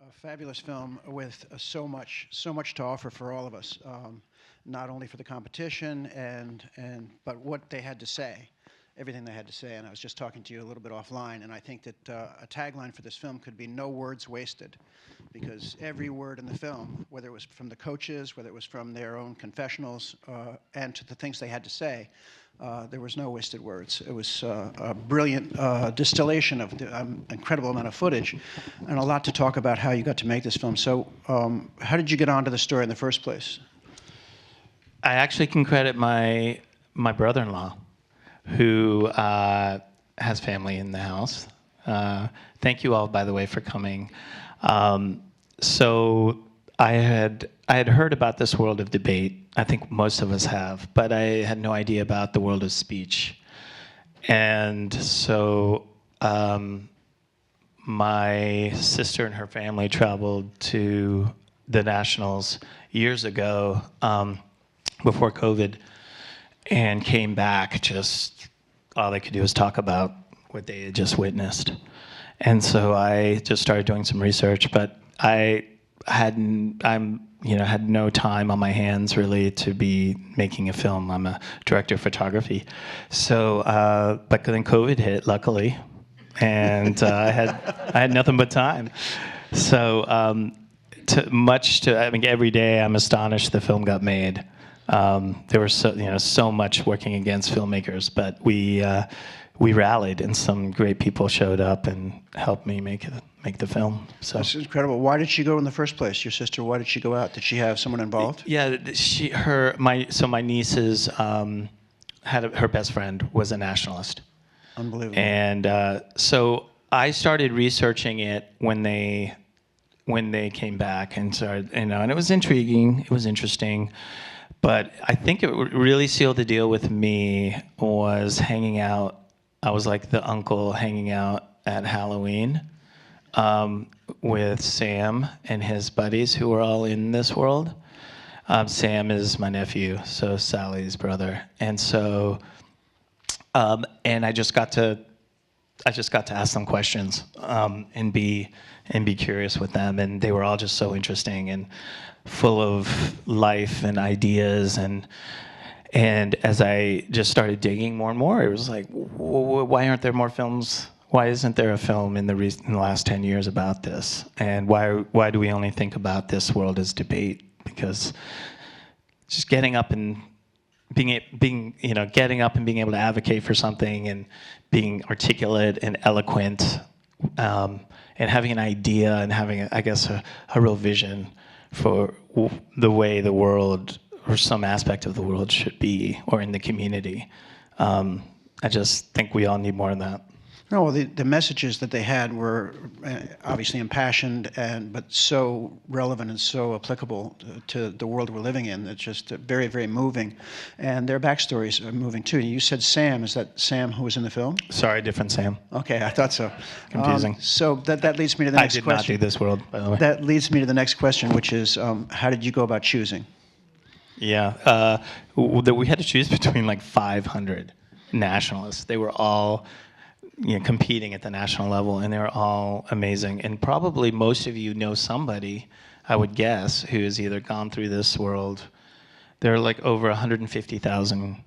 a fabulous film with so much to offer for all of us, not only for the competition but what they had to say, everything they had to say. And I was just talking to you a little bit offline, and I think that a tagline for this film could be "No words wasted," because every word in the film, whether it was from the coaches, whether it was from their own confessionals, and to the things they had to say, there was no wasted words. It was a brilliant distillation of an incredible amount of footage, and a lot to talk about how you got to make this film. So, how did you get onto the story in the first place? I actually can credit my brother-in-law, who has family in the house. Thank you all, by the way, for coming. So I had heard about this world of debate. I think most of us have, but I had no idea about the world of speech. And so my sister and her family traveled to the Nationals years ago, before COVID, and came back. Just all they could do was talk about what they had just witnessed. And so I just started doing some research, but I had no time on my hands really to be making a film. I'm a director of photography. So, but then COVID hit, luckily, and I had nothing but time. So, every day I'm astonished the film got made. There was so much working against filmmakers, but we rallied, and some great people showed up and helped me make the film. So that's incredible. Why did she go in the first place? Your sister, why did she go out? Did she have someone involved? Yeah, my nieces her best friend was a nationalist. Unbelievable. And so I started researching it when they came back and started, and it was intriguing. It was interesting. But I think it really sealed the deal with me was hanging out. I was like the uncle hanging out at Halloween with Sam and his buddies who were all in this world. Sam is my nephew, so Sally's brother. And so, and I just got to ask them questions and be curious with them, and they were all just so interesting and full of life and ideas, and as I just started digging more and more, it was like, why aren't there more films? Why isn't there a film in the last 10 years about this? And why do we only think about this world as debate? Because just getting up and being able to advocate for something and being articulate and eloquent, and having an idea and having, a real vision for the way the world or some aspect of the world should be, or in the community. I just think we all need more of that. No, well, the messages that they had were obviously impassioned, but so relevant and so applicable to the world we're living in. It's just very, very moving. And their backstories are moving, too. You said Sam. Is that Sam who was in the film? Sorry, different Sam. Okay, I thought so. Confusing. So that leads me to the next question. I did not do this world, by the way. That leads me to the next question, which is, how did you go about choosing? Yeah, we had to choose between like 500 nationalists. They were all competing at the national level, and they were all amazing. And probably most of you know somebody, I would guess, who has either gone through this world. There are like over 150,000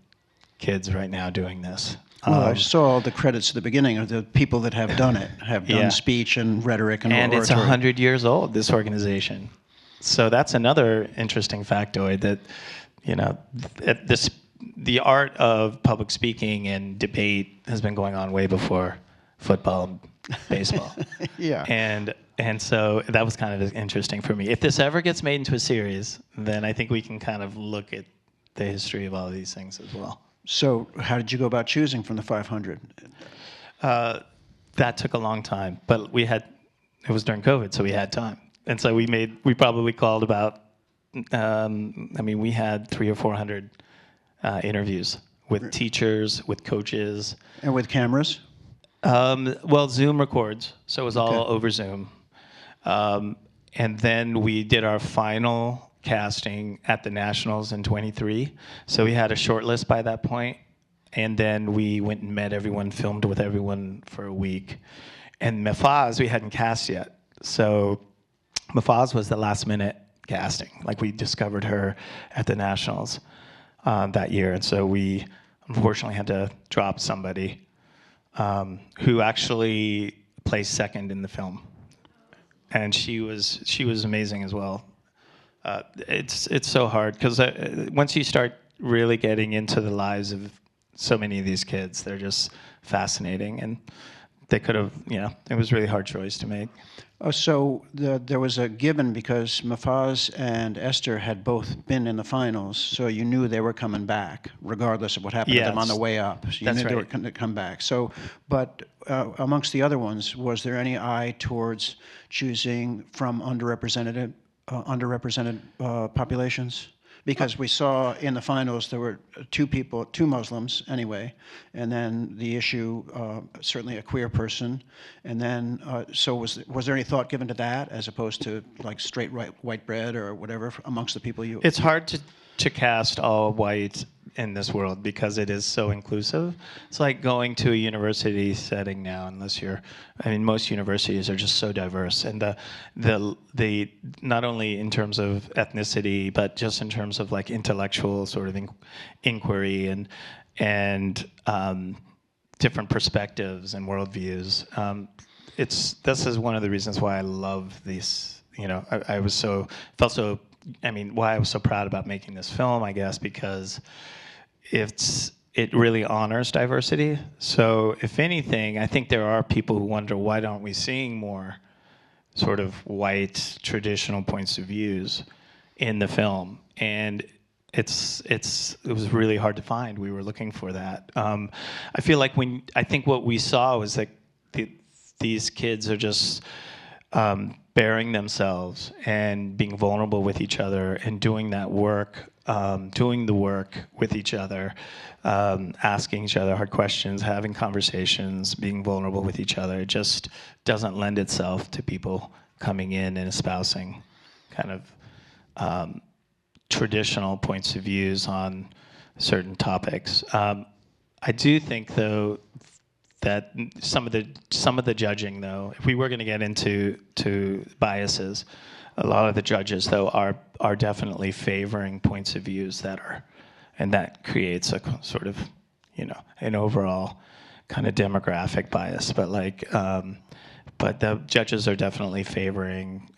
kids right now doing this. Well, I saw all the credits at the beginning of the people that have done it, have done speech and rhetoric and oratory. It's 100 years old, this organization. So that's another interesting factoid that, the art of public speaking and debate has been going on way before football and baseball. Yeah. And so that was kind of interesting for me. If this ever gets made into a series, then I think we can kind of look at the history of all of these things as well. So how did you go about choosing from the 500? That took a long time, but it was during COVID, so we had time. And so we probably called about, we had 300 or 400 interviews with teachers, with coaches. And with cameras? Zoom records, so it was all over Zoom. And then we did our final casting at the Nationals in 23. So we had a short list by that point. And then we went and met everyone, filmed with everyone for a week. And Mefaz, we hadn't cast yet. So Mafaz was the last minute casting. Like we discovered her at the Nationals that year, and so we unfortunately had to drop somebody who actually placed second in the film, and she was amazing as well. It's so hard because once you start really getting into the lives of so many of these kids, they're just fascinating, and they could have, it was a really hard choice to make. Oh, so there was a given because Mafaz and Esther had both been in the finals, so you knew they were coming back, regardless of what happened to them on the way up. So you knew they were going to come back. So, but amongst the other ones, was there any eye towards choosing from underrepresented populations? Because we saw in the finals there were two Muslims anyway, and then the issue, certainly a queer person, and then so was there any thought given to that as opposed to like straight white bread or whatever amongst the people you? It's hard to cast all white in this world because it is so inclusive. It's like going to a university setting now, most universities are just so diverse, and the not only in terms of ethnicity, but just in terms of like intellectual sort of inquiry and different perspectives and worldviews. This is one of the reasons why I love these. I was so why I was so proud about making this film, I guess, because it really honors diversity. So if anything, I think there are people who wonder, why aren't we seeing more sort of white traditional points of views in the film? And it was really hard to find. We were looking for that. I feel like I think what we saw was that these kids are just bearing themselves and being vulnerable with each other and doing that work, doing the work with each other, asking each other hard questions, having conversations, being vulnerable with each other. It just doesn't lend itself to people coming in and espousing kind of traditional points of views on certain topics. I do think, though, that some of the judging, though, if we were going to get into biases, a lot of the judges, though, are definitely favoring points of views and that creates a sort of, an overall kind of demographic bias. But the judges are definitely favoring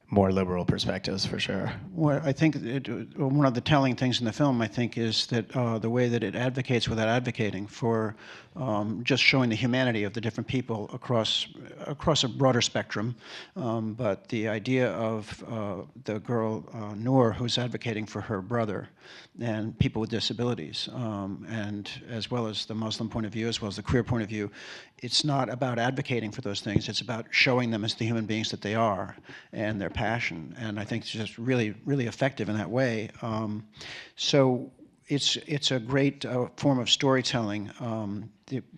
more liberal perspectives, for sure. Well, I think one of the telling things in the film, I think, is that the way that it advocates without advocating for just showing the humanity of the different people across a broader spectrum. But the idea of the girl, Noor, who's advocating for her brother and people with disabilities, and as well as the Muslim point of view, as well as the queer point of view, it's not about advocating for those things. It's about showing them as the human beings that they are and their passion. And I think it's just really, really effective in that way. So it's a great form of storytelling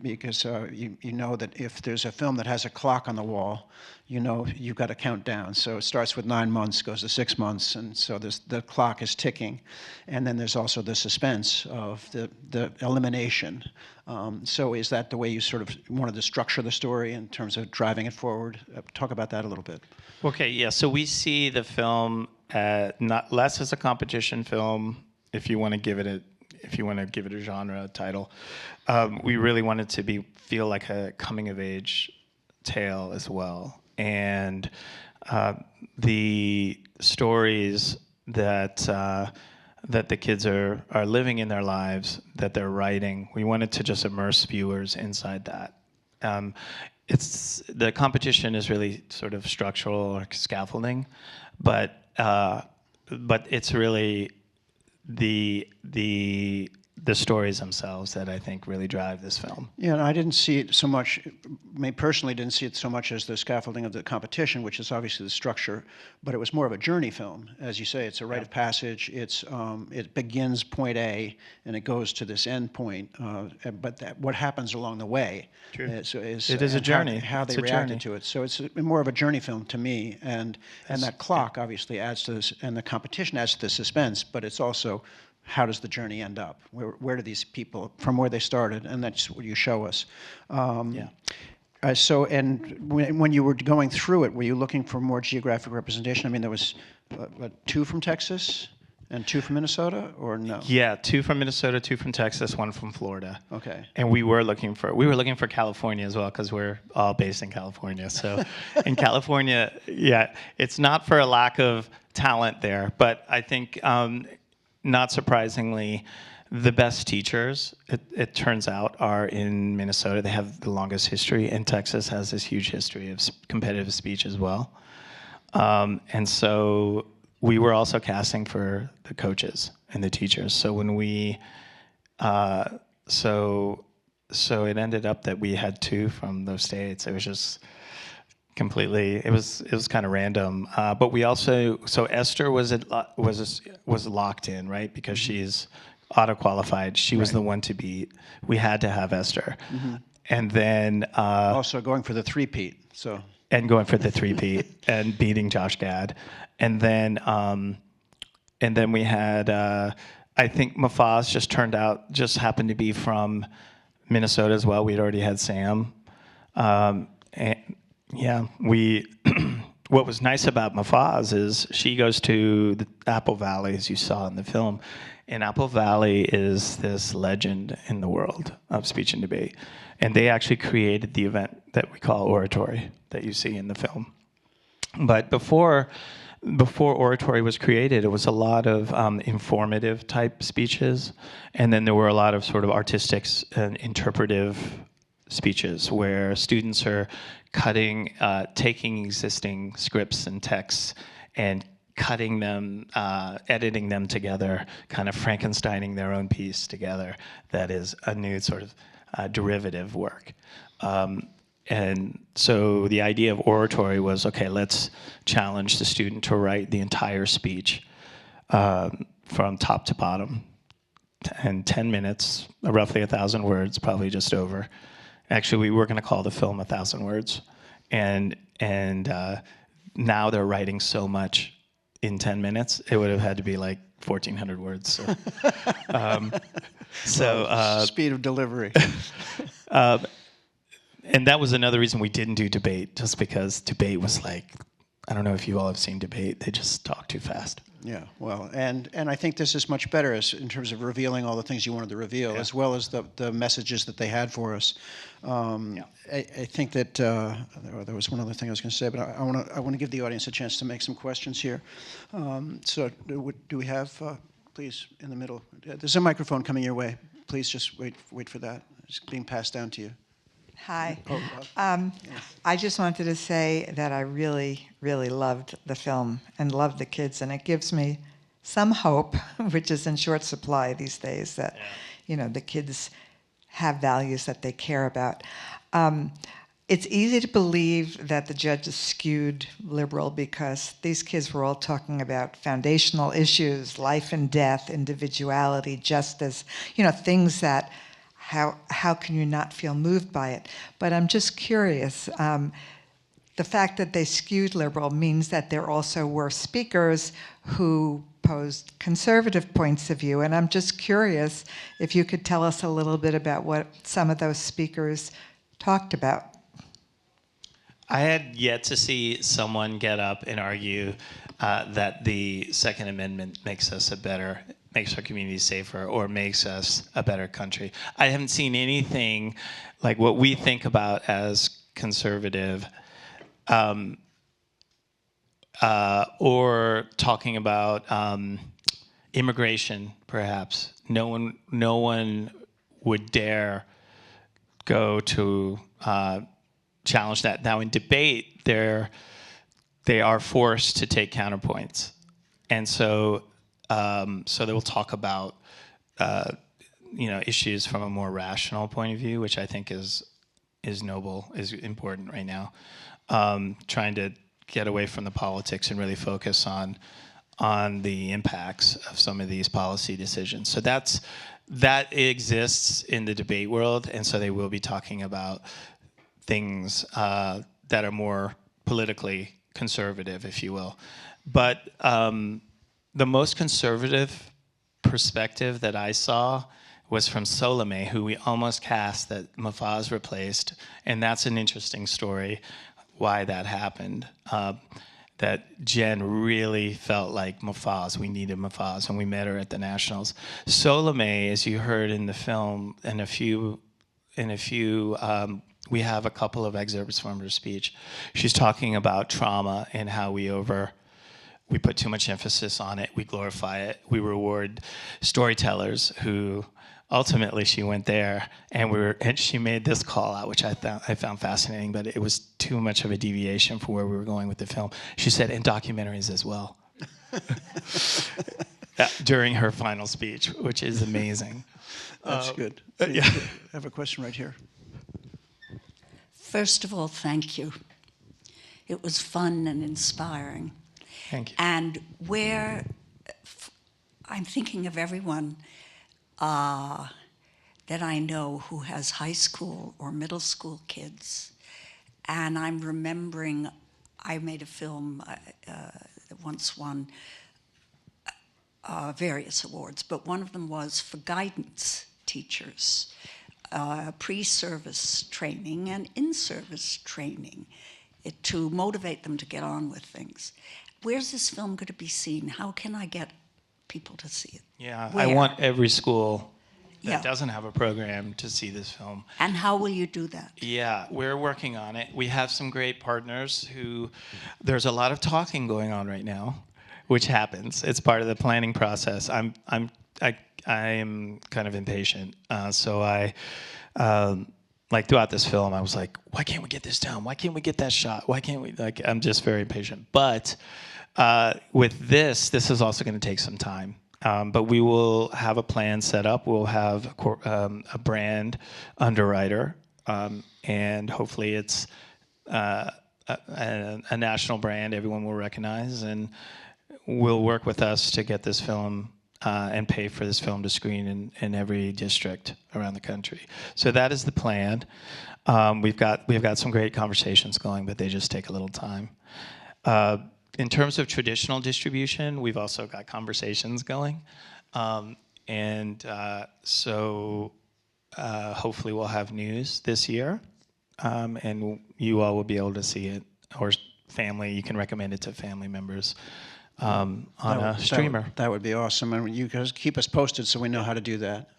because you know that if there's a film that has a clock on the wall, you've got to count down. So it starts with 9 months, goes to 6 months, and so the clock is ticking. And then there's also the suspense of the elimination. So is that the way you sort of wanted to structure the story in terms of driving it forward? Talk about that a little bit. Okay, yeah. So we see the film not less as a competition film, if you want to give it a genre title. We really want it to feel like a coming of age tale as well, and the stories that the kids are living in their lives, that they're writing. We wanted to just immerse viewers inside that. The competition is really sort of structural or scaffolding, but it's really the stories themselves that I think really drive this film. Yeah, and I didn't see it so much, personally didn't see it so much as the scaffolding of the competition, which is obviously the structure, but it was more of a journey film. As you say, it's a rite of passage. It begins point A and it goes to this end point, but what happens along the way is it is a journey. How they reacted to it. So it's more of a journey film to me, and that clock obviously adds to this, and the competition adds to the suspense, but it's also how does the journey end up? Where do these people, from where they started, and that's what you show us. So, and when you were going through it, were you looking for more geographic representation? I mean, there was two from Texas and two from Minnesota, or no? Yeah, two from Minnesota, two from Texas, one from Florida. Okay. And we were looking for California as well, because we're all based in California. So in California, yeah, it's not for a lack of talent there, but I think not surprisingly, the best teachers, it turns out, are in Minnesota. They have the longest history, and Texas has this huge history of competitive speech as well. And so we were also casting for the coaches and the teachers. So when we, so it ended up that we had two from those states. It was just completely. It was kind of random. But we also, so Esther was locked in, right, because she's auto qualified. She was the one to beat. We had to have Esther, and then Also going for the three-peat. So. And going for the three-peat and beating Josh Gad. And then we had, I think Mafaz just happened to be from Minnesota as well. We'd already had Sam. And yeah, what was nice about Mafaz is she goes to the Apple Valley, as you saw in the film. And Apple Valley is this legend in the world of speech and debate. And they actually created the event that we call oratory that you see in the film. But before oratory was created, it was a lot of informative type speeches, and then there were a lot of sort of artistic and interpretive speeches where students are taking existing scripts and texts and cutting them, editing them together, kind of Frankensteining their own piece together. That is a new sort of derivative work. And so the idea of oratory was, okay, let's challenge the student to write the entire speech from top to bottom in 10 minutes, roughly 1,000 words, probably just over. Actually, we were going to call the film 1,000 words. And now they're writing so much in 10 minutes, it would have had to be like 1,400 words. So, speed of delivery. And that was another reason we didn't do debate, just because debate was like, I don't know if you all have seen debate, they just talk too fast. Yeah, well, and I think this is much better in terms of revealing all the things you wanted to reveal, as well as the messages that they had for us. I think that there was one other thing I was going to say, but I want to give the audience a chance to make some questions here. So do we have, please, in the middle? There's a microphone coming your way. Please just wait for that. It's being passed down to you. Hi. I just wanted to say that I really, really loved the film and loved the kids, and it gives me some hope, which is in short supply these days, that the kids have values that they care about. It's easy to believe that the judge is skewed liberal because these kids were all talking about foundational issues, life and death, individuality, justice, things that how can you not feel moved by it? But I'm just curious, the fact that they skewed liberal means that there also were speakers who posed conservative points of view, and I'm just curious if you could tell us a little bit about what some of those speakers talked about. I had yet to see someone get up and argue that the Second Amendment makes our community safer or makes us a better country. I haven't seen anything like what we think about as conservative, or talking about immigration, perhaps. No one would dare go to challenge that. Now in debate, they are forced to take counterpoints, and so they will talk about issues from a more rational point of view, which I think is noble, is important right now. Trying to get away from the politics and really focus on the impacts of some of these policy decisions. So that exists in the debate world, and so they will be talking about things that are more politically conservative, if you will. But the most conservative perspective that I saw was from Solomé, who we almost cast that Mufaz replaced, and that's an interesting story, why that happened. That Jen really felt like Mufaz. We needed Mufaz, and we met her at the Nationals. Solomé, as you heard in the film, we have a couple of excerpts from her speech. She's talking about trauma and how we put too much emphasis on it, we glorify it, we reward storytellers who ultimately she went there and she made this call out, which I found fascinating, but it was too much of a deviation from where we were going with the film. She said, in documentaries as well. During her final speech, which is amazing. That's good. Yeah. I have a question right here. First of all, thank you. It was fun and inspiring. Thank you. And I'm thinking of everyone that I know who has high school or middle school kids. And I'm remembering I made a film that once won various awards, but one of them was for guidance teachers, pre-service training and in-service training to motivate them to get on with things. Where's this film going to be seen? How can I get people to see it? Yeah, Where? I want every school that Yeah. doesn't have a program to see this film. And how will you do that? Yeah, we're working on it. We have some great partners there's a lot of talking going on right now, which happens. It's part of the planning process. I am kind of impatient. So like throughout this film, I was like, why can't we get this done? Why can't we get that shot? Why can't we, I'm just very impatient. But with this is also going to take some time. But we will have a plan set up. We'll have a brand underwriter, and hopefully it's a national brand everyone will recognize, and will work with us to get this film and pay for this film to screen in every district around the country. So that is the plan. We've got some great conversations going, but they just take a little time. In terms of traditional distribution, we've also got conversations going. So hopefully we'll have news this year, and you all will be able to see it, or family, you can recommend it to family members on a streamer. That would be awesome, and you guys keep us posted so we know how to do that.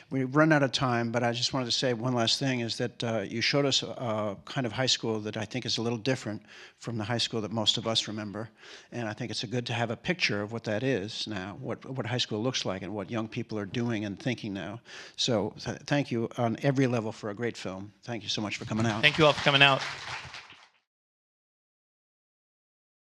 We've run out of time, but I just wanted to say one last thing, is that you showed us a kind of high school that I think is a little different from the high school that most of us remember, and I think it's good to have a picture of what that is now, what high school looks like and what young people are doing and thinking now. So thank you on every level for a great film. Thank you so much for coming out. Thank you all for coming out.